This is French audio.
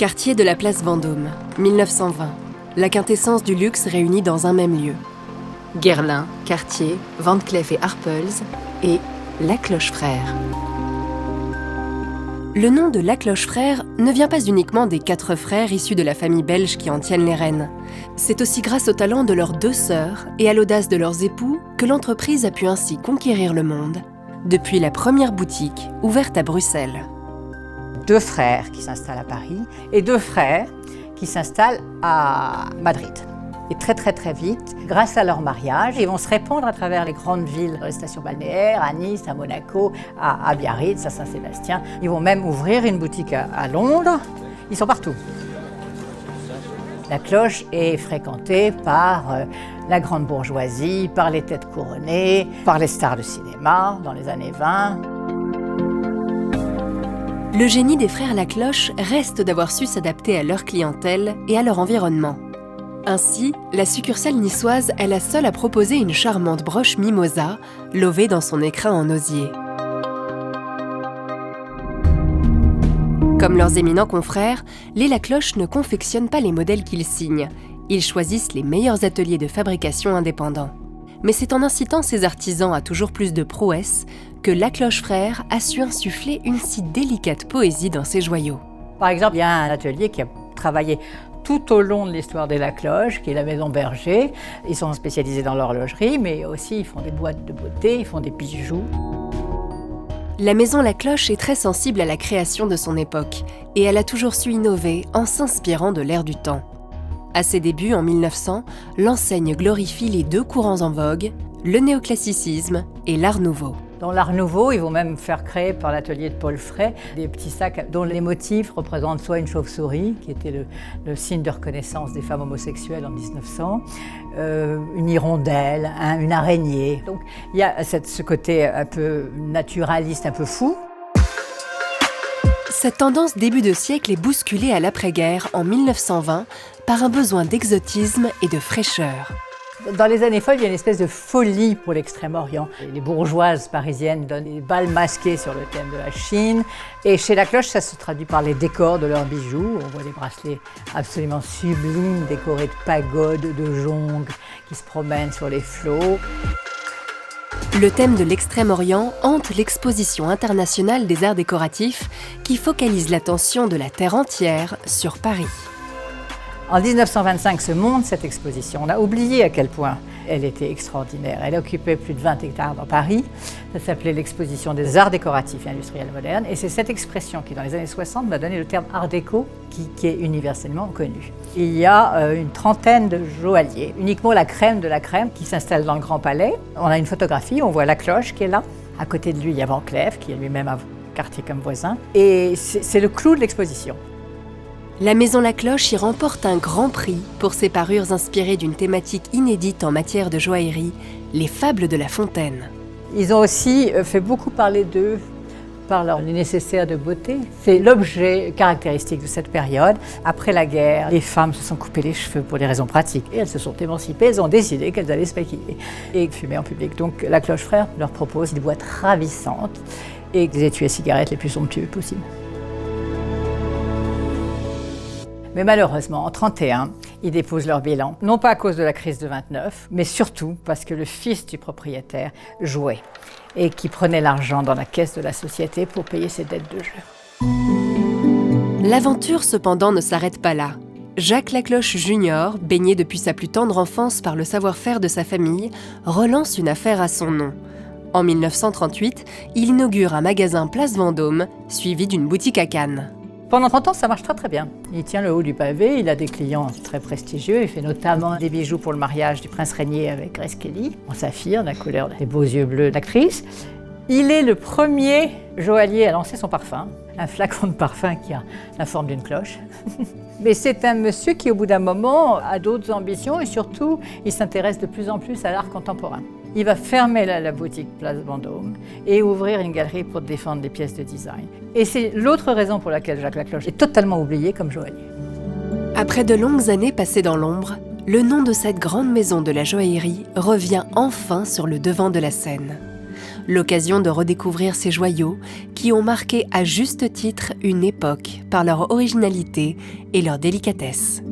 Quartier de la place Vendôme, 1920. La quintessence du luxe réunie dans un même lieu. Guerlain, Cartier, Van Cleef & Arpels et La Cloche Frères. Le nom de La Cloche Frères ne vient pas uniquement des 4 frères issus de la famille belge qui en tiennent les rênes. C'est aussi grâce au talent de leurs 2 sœurs et à l'audace de leurs époux que l'entreprise a pu ainsi conquérir le monde, depuis la première boutique ouverte à Bruxelles. 2 frères qui s'installent à Paris et 2 frères qui s'installent à Madrid. Et très vite, grâce à leur mariage, ils vont se répandre à travers les grandes villes, les stations balnéaires, à Nice, à Monaco, à Biarritz, à Saint-Sébastien. Ils vont même ouvrir une boutique à Londres. Ils sont partout. La cloche est fréquentée par la grande bourgeoisie, par les têtes couronnées, par les stars de cinéma dans les années 20. Le génie des frères Lacloche reste d'avoir su s'adapter à leur clientèle et à leur environnement. Ainsi, la succursale niçoise est la seule à proposer une charmante broche mimosa, lovée dans son écrin en osier. Comme leurs éminents confrères, les Lacloche ne confectionnent pas les modèles qu'ils signent. Ils choisissent les meilleurs ateliers de fabrication indépendants. Mais c'est en incitant ces artisans à toujours plus de prouesses que Lacloche Frères a su insuffler une si délicate poésie dans ses joyaux. Par exemple, il y a un atelier qui a travaillé tout au long de l'histoire des Lacloche, qui est la Maison Berger. Ils sont spécialisés dans l'horlogerie, mais aussi ils font des boîtes de beauté, ils font des bijoux. La Maison Lacloche est très sensible à la création de son époque, et elle a toujours su innover en s'inspirant de l'air du temps. À ses débuts, en 1900, l'enseigne glorifie les 2 courants en vogue, le néoclassicisme et l'Art nouveau. Dans l'Art nouveau, ils vont même faire créer par l'atelier de Paul Fray des petits sacs dont les motifs représentent soit une chauve-souris, qui était le signe de reconnaissance des femmes homosexuelles en 1900, une hirondelle, une araignée. Donc il y a ce côté un peu naturaliste, un peu fou. Cette tendance début de siècle est bousculée à l'après-guerre, en 1920, par un besoin d'exotisme et de fraîcheur. Dans les années folles, il y a une espèce de folie pour l'Extrême-Orient. Les bourgeoises parisiennes donnent des bals masqués sur le thème de la Chine. Et chez Lacloche, ça se traduit par les décors de leurs bijoux. On voit des bracelets absolument sublimes, décorés de pagodes, de jongles, qui se promènent sur les flots. Le thème de l'Extrême-Orient hante l'exposition internationale des arts décoratifs qui focalise l'attention de la Terre entière sur Paris. En 1925 se monte cette exposition. On a oublié à quel point elle était extraordinaire. Elle occupait plus de 20 hectares dans Paris. Ça s'appelait l'exposition des arts décoratifs et industriels modernes. Et c'est cette expression qui, dans les années 60, m'a donné le terme art déco, qui est universellement connu. Il y a une trentaine de joailliers, uniquement la crème de la crème, qui s'installe dans le Grand Palais. On a une photographie, on voit Lacloche qui est là. À côté de lui, il y a Van Cleef, qui est lui-même un quartier comme voisin. Et c'est le clou de l'exposition. La Maison Lacloche y remporte un grand prix pour ses parures inspirées d'une thématique inédite en matière de joaillerie, les fables de La Fontaine. Ils ont aussi fait beaucoup parler d'eux par leur nécessaire de beauté. C'est l'objet caractéristique de cette période. Après la guerre, les femmes se sont coupées les cheveux pour des raisons pratiques. Et elles se sont émancipées, elles ont décidé qu'elles allaient se maquiller et fumer en public. Donc Lacloche Frères leur propose des boîtes ravissantes et des étuis à cigarettes les plus somptueux possibles. Mais malheureusement, en 1931, ils déposent leur bilan, non pas à cause de la crise de 29, mais surtout parce que le fils du propriétaire jouait et qui prenait l'argent dans la caisse de la société pour payer ses dettes de jeu. L'aventure cependant ne s'arrête pas là. Jacques Lacloche Junior, baigné depuis sa plus tendre enfance par le savoir-faire de sa famille, relance une affaire à son nom. En 1938, il inaugure un magasin Place Vendôme, suivi d'une boutique à Cannes. Pendant 30 ans, ça marche très bien. Il tient le haut du pavé, il a des clients très prestigieux. Il fait notamment des bijoux pour le mariage du prince Régnier avec Grace Kelly, en saphir, de la couleur des beaux yeux bleus d'actrice. Il est le premier joaillier à lancer son parfum, un flacon de parfum qui a la forme d'une cloche. Mais c'est un monsieur qui, au bout d'un moment, a d'autres ambitions et surtout, il s'intéresse de plus en plus à l'art contemporain. Il va fermer la boutique Place Vendôme et ouvrir une galerie pour défendre des pièces de design. Et c'est l'autre raison pour laquelle Jacques Lacloche est totalement oublié comme joaillier. Après de longues années passées dans l'ombre, le nom de cette grande maison de la joaillerie revient enfin sur le devant de la scène. l'occasion de redécouvrir ces joyaux qui ont marqué à juste titre une époque par leur originalité et leur délicatesse.